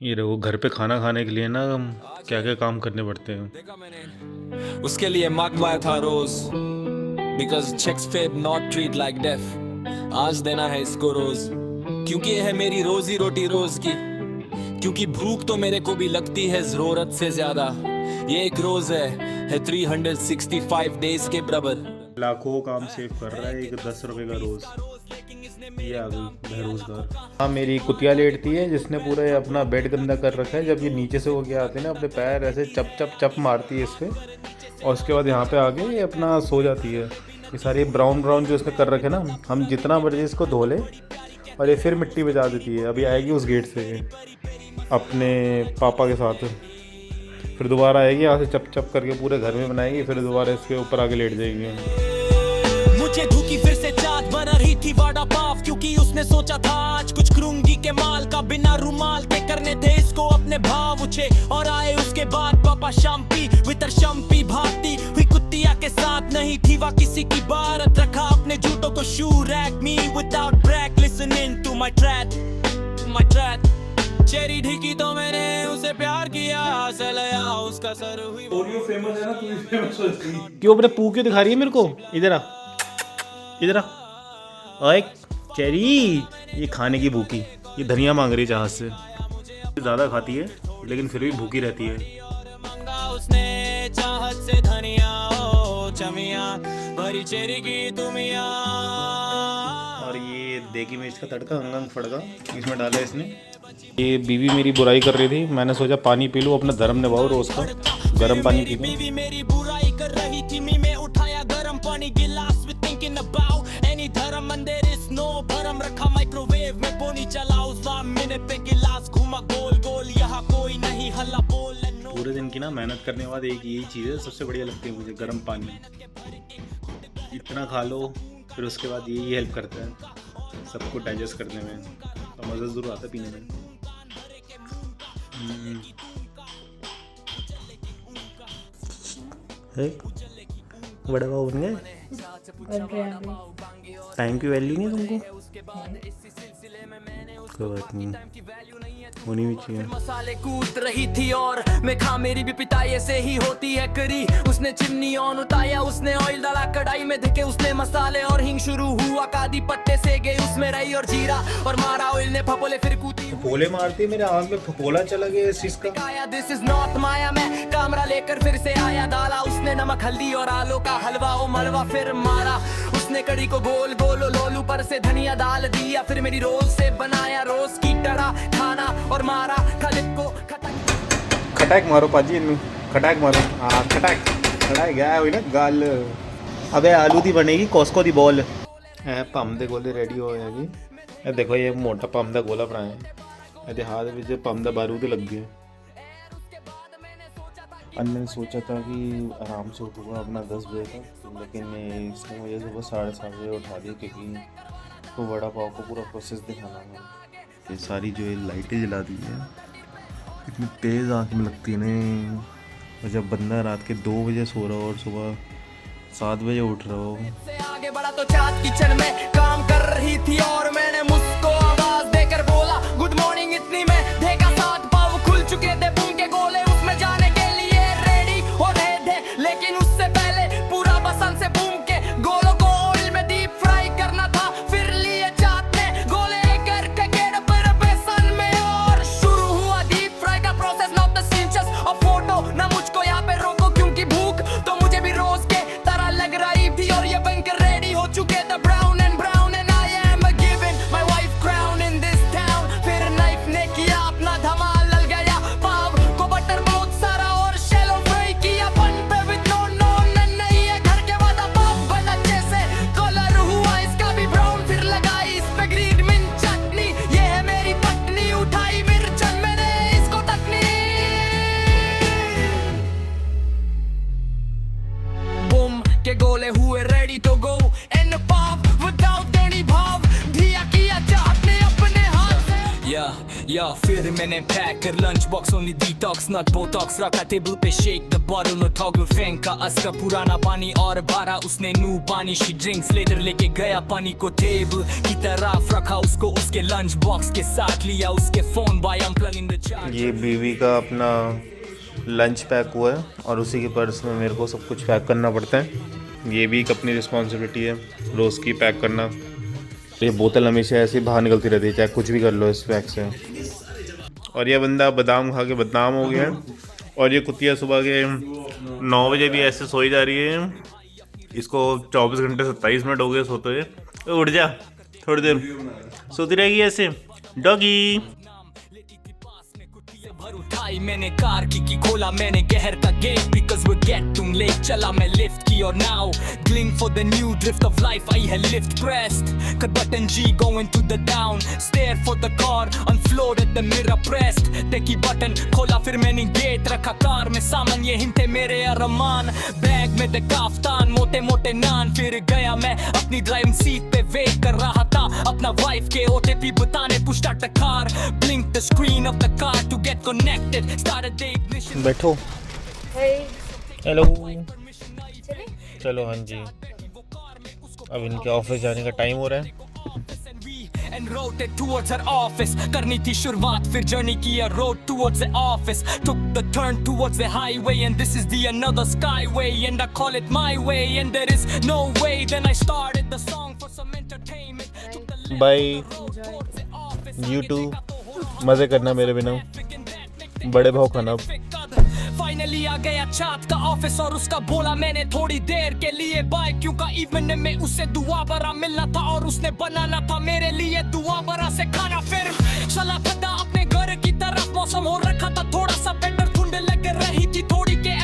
ये रहो घर पे खाना खाने के लिए ना क्या क्या काम करने पड़ते हैं। उसके लिए मंगवाया था rose because checks fade not treat like deaf. आज देना है इसको रोज क्योंकि ये है मेरी रोजी रोटी रोज की। क्योंकि भूख तो मेरे को भी लगती है जरूरत से ज्यादा। ये एक रोज है 365 डेज के बराबर। लाखों काम सेव कर रहा है एक 10 रुपए का रोज। ये आ गई बेरोजगार। हाँ, मेरी कुतिया लेटती है जिसने पूरा अपना बेड गंदा कर रखा है। जब ये नीचे से हो गया आते हैं ना, अपने पैर ऐसे चप चप चप मारती है इस पे, और उसके बाद यहाँ पे आके ये अपना सो जाती है। ये सारे ब्राउन ब्राउन जो इसने कर रखे ना, हम जितना मर्जी इसको धो ले और ये फिर मिट्टी बजा देती है। अभी आएगी उस गेट से अपने पापा के साथ, फिर दोबारा आएगी यहाँ से चप चप करके पूरे घर में बनाएगी, फिर दोबारा इसके ऊपर आके लेट जाएगी। मुझे धुकी फिर से चाट बना रही थी वड़ा पाव क्योंकि उसने सोचा था आज कुछ करूंगी के माल का। बिना रुमाल के करने थे इसको अपने भाव ऊंचे और आए उसके बाद पापा शम्पी वितर शम्पी भागती हुई कुतिया के साथ नहीं थी वह किसी की बारत। रखा अपने जूतों को शू रैक मी without break listening to my track. चेरी ढीकी तो मैंने उसे प्यार किया सलया उसका सर हुई। ओरियो फेमस है ना, तू भी फेमस हो जाएगी। क्यों अपने पू क्यों दिखा रही है मेरे को? इधर आ, इधर आ। ओए चेरी, ये खाने की भूखी, ये धनिया मांग रही है जहाज से। ज़्यादा खाती है लेकिन फिर भी भूखी रहती है। उसने चाहत से धनिया ओ चमिया भरी चेरी की तुमिया। और ये देगी मिर्च का तड़का अंग फड़का इसमें डाला है इसने। ये बीवी मेरी बुराई कर रही थी, मैंने सोचा पानी पी लूँ, अपना धर्म निभाओ रोज का, गर्म पानी पी लूँ। बीवी मेरी बुराई कर रही थी मैं उठाया गर्म पानी गिलास with thinking about any धर्म and there is no भरम। रखा माइक्रोवेव में पोनी चलाओ 1 मिनट पे गिलास घुमा गोल गोल यहाँ कोई नहीं हल्ला बोल। पूरे दिन की ना मेहनत करने के बाद एक यही चीज़ है सबसे बढ़िया लगती है मुझे, गर्म पानी। इतना खा लो फिर उसके बाद यही हेल्प करता है सबको डाइजेस्ट करने में, तो मज़ा ज़रूर आता है पीने में। बड़ा पाव बन गए। टाइम की वैल्यू नहीं तुमको? कोई बात नहीं, होनी भी चाहिए। मसाले कूद रही थी और मैं खा मेरी भी पिटाई ऐसे ही होती है करी। उसने चिमनी ऑन उताया, उसने ऑयल डाला कढ़ाई में, देखे उसने मसाले और हिंग शुरू हुआ। कादी पत्ते से गए उसमें रही और जीरा और मारा ऑयल ने फपोले फिर कूदी। फपोले मारती मेरे आँख में फपोला चला गया इस चीज का। दिस इज नॉट माया। मैं कैमरा लेकर फिर से आया, डाला उसने नमक हल्दी और आलू का हलवा ओ मलवा फिर मारा। उसने कड़ी को गोल गोल लोलू पर से धनिया डाल दिया, फिर मेरी रोल से बनाया रोज की तरह खाना और मारा खालिद को खटाक मारो पाजी इन्नू, खटाक मारो। हाँ खटाक खटाक गया हुई ना गाल। अबे आलू दी बनेगी कॉस्को दी बॉल है। पम दे गोले रेडी हो जाएगी। ये देखो ये मोटा पम दा गोला बनाया है, हाथ में पम दा बारूद लग गया। और मैंने सोचा था कि आराम से उठूँगा अपना 10 बजे तक, लेकिन इसने मुझे सुबह 7:30 बजे उठा दिया क्योंकि तो वड़ा पाव को पूरा प्रोसेस दिखाना है। ये सारी जो है लाइटें जला दी है, इतनी तेज़ आँख में लगती है ना। और जब बंदा रात के 2 बजे सो रहा हो और सुबह 7 बजे उठ रहा हो। आगे बढ़ा तो चाट किचन में काम कर रही थी और मैंने मुझको आवाज देकर बोला गुड मॉर्निंग। इतनी में देखा 7 पाव खुल चुके थे, बूम के गोले उसमें जाने के लिए रेडी हो रहे थे। लेकिन उससे पहले पूरा बसन से बूम के गोलों को ऑयल में डीप फ्राई करना था। फिर लिए चाटने गोले करके गेट पर बेसन में और शुरू हुआ डीप फ्राई का प्रोसेस। नॉट द सींचस और फोटो ना मुझको यहाँ पे रोको क्योंकि भूख तो मुझे भी रोज के तरह लग रही थी। और ये बनकर रेडी हो चुके थे brown and I am giving my मैंने पैक कर lunch box only detox not botox रखा टेबल पे shake the bottle no toggle फेंका असका पुराना पानी और बारा उसने न्यू पानी शी ड्रिंक्स लेटर लेके गया पानी को टेबल की तरफ रखा उसको उसके लंच बॉक्स के साथ लिया उसके phone by unplug in the charge. ये बीवी का अपना लंच पैक हुआ है और उसी के पर्स में मेरे को सब कुछ पैक करना पड़ता है। ये भी एक अपनी रिस्पॉन्सिबिलिटी है रोज़ की पैक करना। ये बोतल हमेशा ऐसे ही बाहर निकलती रहती है चाहे कुछ भी कर लो इस पैक से। और ये बंदा बादाम खा के बदनाम हो गया है और ये कुतिया सुबह के 9 बजे भी ऐसे सोई जा रही है। इसको 24 घंटे 27 मिनट हो गए सोते हुए। उठ जा थोड़ी देर सोती रहेगी ऐसे डॉगी। उठाई मैंने कार की खोला मैंने गहर का गेट बिकॉज़ वी गेट तुम लेट चला मैं लिफ्ट की और नाउ ग्लिंग for the new drift of life I है लिफ्ट प्रेस्ड कट बटन जी going to the down stair for the car अनफ्लोर्ड द मिरर प्रेस्ड टेकी बटन खोला फिर मैंने गेट रखा कार में सामान ये हिंटे मेरे अरमान बैग में द काफ्तान मोटे मोटे नान फिर गया मैं अपनी ड्राइविंग सीट पे वेट कर रहा था अपना वाइफ के ओटीपी बताने push start the car blink the screen of the car to get connected started the ignition बैठो। हेलो चले? चलो हाँ जी अब इनके ऑफिस जाने का टाइम हो रहा है। and rotated towards her office करनी थी शुरुआत फिर जर्नी किया road towards the office took the turn towards the highway and this is the another skyway and I call it my way and there is no way then I started the song for some entertainment took the left by towards the office you too मज़े करना मेरे बिना बड़े भाव खाना। Finally आ गया चाँद का ऑफिस और उसका बोला मैंने थोड़ी देर के लिए बाय क्योंकि इवनिंग में उसे दुआ भरा मिलना था और उसने बनाना था मेरे लिए दुआ भरा से खाना फिर चला था अपने घर की तरफ मौसम हो रखा था थोड़ा सा बेटर ठंड लग रही थी थोड़ी के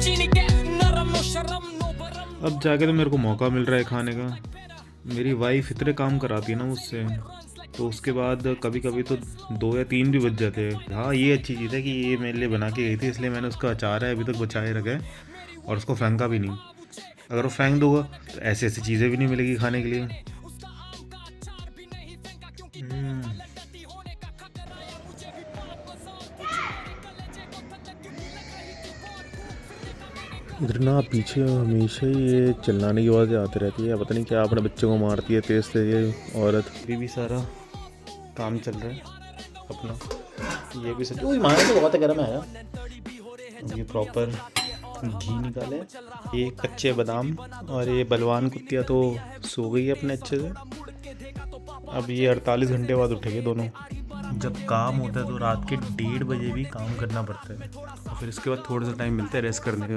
चीनी के नरम नो शर्म नो बरम। अब जाके तो मेरे को मौका मिल रहा है खाने का। मेरी वाइफ इतने काम कराती है ना मुझसे तो उसके बाद कभी कभी तो 2 या 3 भी बच जाते हैं। हाँ ये अच्छी चीज़ है कि ये मेरे लिए बना के गई थी इसलिए मैंने उसका अचार है अभी तक बचाए रखा है और उसको फेंका भी नहीं। अगर वो फेंक दूंगा तो ऐसी ऐसी चीज़ें भी नहीं मिलेगी खाने के लिए। इधर ना पीछे हमेशा ही ये चिल्लाने की आवाज़ें आती रहती है। पता नहीं क्या अपने बच्चों को मारती है तेज़ तेज़ ये औरत। अभी भी सारा काम चल रहा है अपना। ये भी सच मारे तो बहुत गर्म है। ये प्रॉपर घी निकाले ये कच्चे बादाम और ये बलवान कुत्तिया तो सो गई है अपने अच्छे से। अब ये 48 घंटे बाद उठेंगे दोनों। जब काम होता है तो रात के 1:30 बजे भी काम करना पड़ता है और फिर इसके बाद थोड़ा सा टाइम मिलता है रेस्ट करने का।